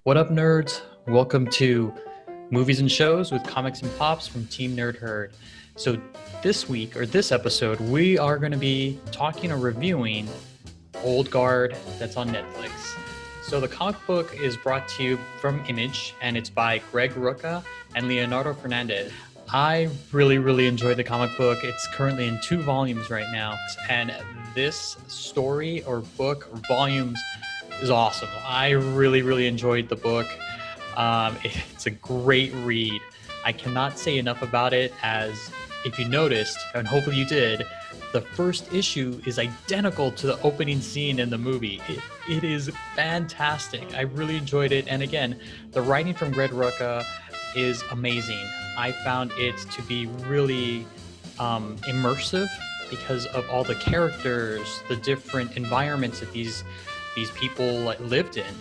What up, nerds? Welcome to Movies and Shows with Comics and Pops from Team Nerd Herd. So this week, or this episode, we are going to be talking or reviewing Old Guard that's on Netflix. So the comic book is brought to you from Image, and it's by Greg Rucka and Leonardo Fernandez. I really enjoyed the comic book. It's currently in 2 volumes right now, and this story or book or volumes is awesome. I really enjoyed the book. It's a great read. I cannot say enough about it, as if you noticed, and hopefully you did, the first issue is identical to the opening scene in the movie. It is fantastic. I really enjoyed it. And again, the writing from Greg Rucka is amazing. I found it to be really immersive because of all the characters, the different environments that these people lived in.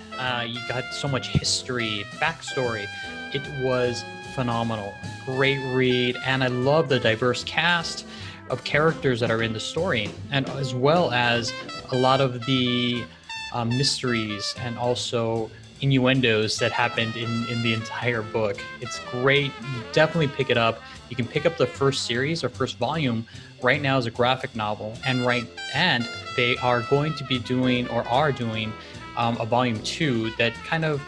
You got so much history, backstory. It was phenomenal. Great read. And I love the diverse cast of characters that are in the story, and as well as a lot of the mysteries and also innuendos that happened in the entire book. It's great. Definitely pick it up. You can pick up the first series or first volume right now as a graphic novel, and they are going to be doing or are doing a volume 2 that kind of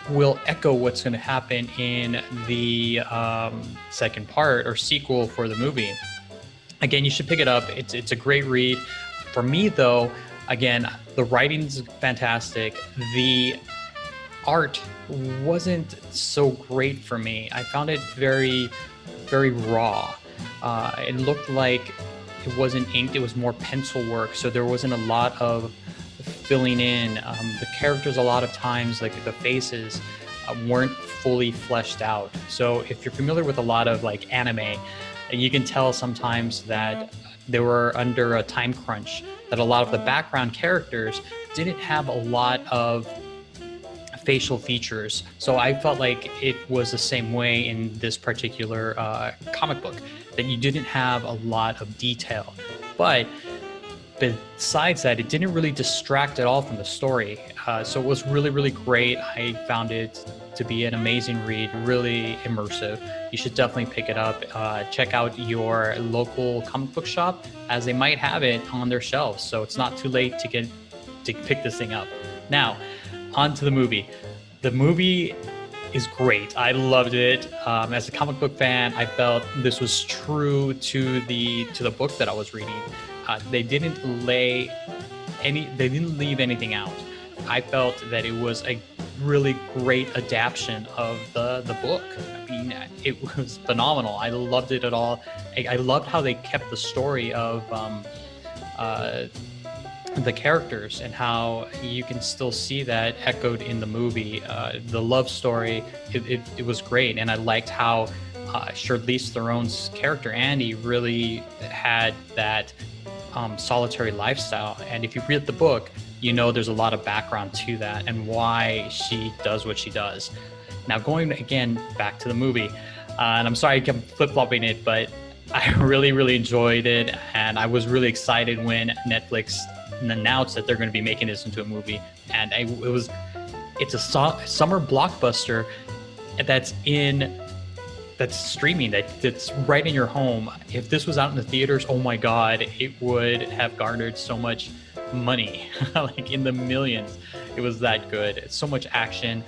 will echo what's going to happen in the second part or sequel for the movie. Again, you should pick it up. It's a great read. For me, though, again, the writing's fantastic. The art wasn't so great for me. I found it very raw. It looked like it wasn't inked. It was more pencil work, so there wasn't a lot of filling in. The characters, a lot of times, like the faces, weren't fully fleshed out. So if you're familiar with a lot of like anime, you can tell sometimes that they were under a time crunch, that a lot of the background characters didn't have a lot of facial features. So I felt like it was the same way in this particular comic book, that you didn't have a lot of detail. But besides that, it didn't really distract at all from the story. So it was really great. I found it to be an amazing read, really immersive. You should definitely pick it up. Check out your local comic book shop, as they might have it on their shelves. So it's not too late to pick this thing up. Now, on to the movie. The movie is great. I loved it. As a comic book fan, I felt this was true to the book that I was reading. They didn't leave anything out. I felt that it was a really great adaptation of the book. I mean, it was phenomenal. I loved it at all. I loved how they kept the story of the characters, and how you can still see that echoed in the movie. The love story, it was great. And I liked how Charlize Theron's character, Andy, really had that solitary lifestyle. And if you read the book, you know there's a lot of background to that and why she does what she does. Now, going again back to the movie, and I'm sorry I kept flip-flopping it, but I really enjoyed it, and I was really excited when Netflix announced that they're going to be making this into a movie. And it's a summer blockbuster that's streaming, that's right in your home. If this was out in the theaters, oh my god, it would have garnered so much money, like in the millions. It was that good. It's so much action.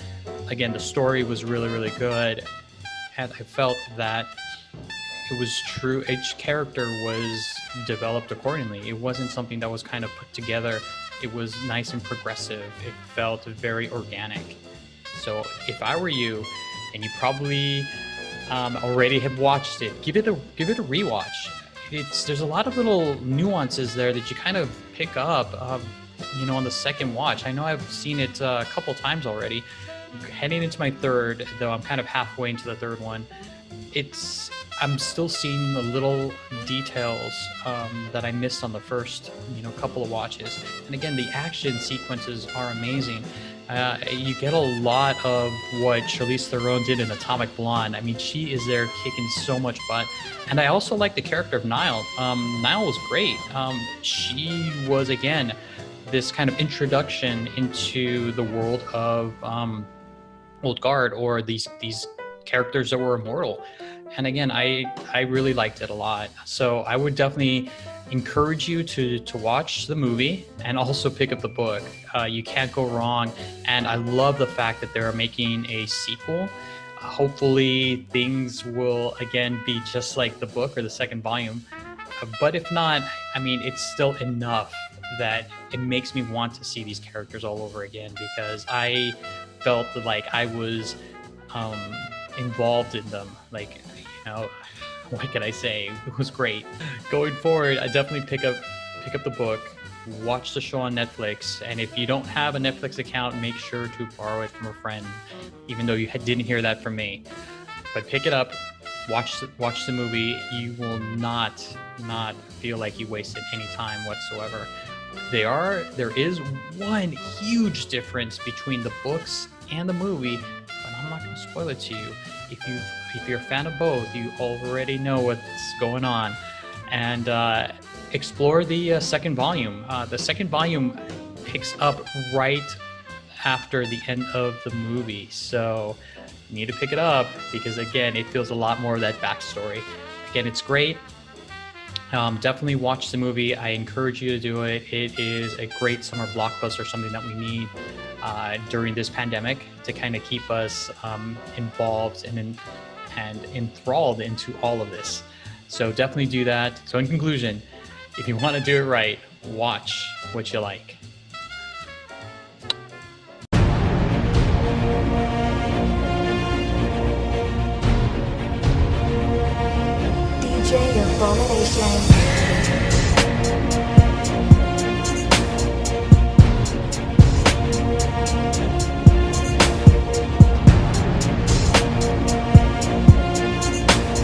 Again, the story was really good, and I felt that it was true. Each character was developed accordingly. It wasn't something that was kind of put together. It was nice and progressive. It felt very organic. So if I were you, and you probably already have watched it, give it a rewatch. There's a lot of little nuances there that you kind of pick up, on the second watch. I know I've seen it a couple times already. Heading into my third, though I'm kind of halfway into the third one, I'm still seeing the little details that I missed on the first, couple of watches. And again, the action sequences are amazing. You get a lot of what Charlize Theron did in Atomic Blonde. I mean, she is there kicking so much butt. And I also like the character of Nile. Nile was great. She was, again, this kind of introduction into the world of Old Guard, or these characters that were immortal. And again, I really liked it a lot. So I would definitely encourage you to watch the movie and also pick up the book. You can't go wrong. And I love the fact that they're making a sequel. Hopefully things will again be just like the book or the second volume. But if not, I mean, it's still enough that it makes me want to see these characters all over again, because I felt like I was involved in them. Like, you know, what can I say? It was great. Going forward, I definitely pick up the book, watch the show on Netflix, and if you don't have a Netflix account, make sure to borrow it from a friend, even though you didn't hear that from me. But pick it up, watch the movie. You will not feel like you wasted any time whatsoever. There is one huge difference between the books and the movie, but I'm not going to spoil it to you. If you're a fan of both, you already know what's going on. And explore the second volume. The second volume picks up right after the end of the movie, so you need to pick it up, because again, it feels a lot more of that backstory. Again, it's great. Definitely watch the movie. I encourage you to do it. It is a great summer blockbuster, something that we need during this pandemic to kind of keep us involved and enthralled into all of this. So definitely do that. So in conclusion, if you want to do it right, watch what you like. DJ Abomination.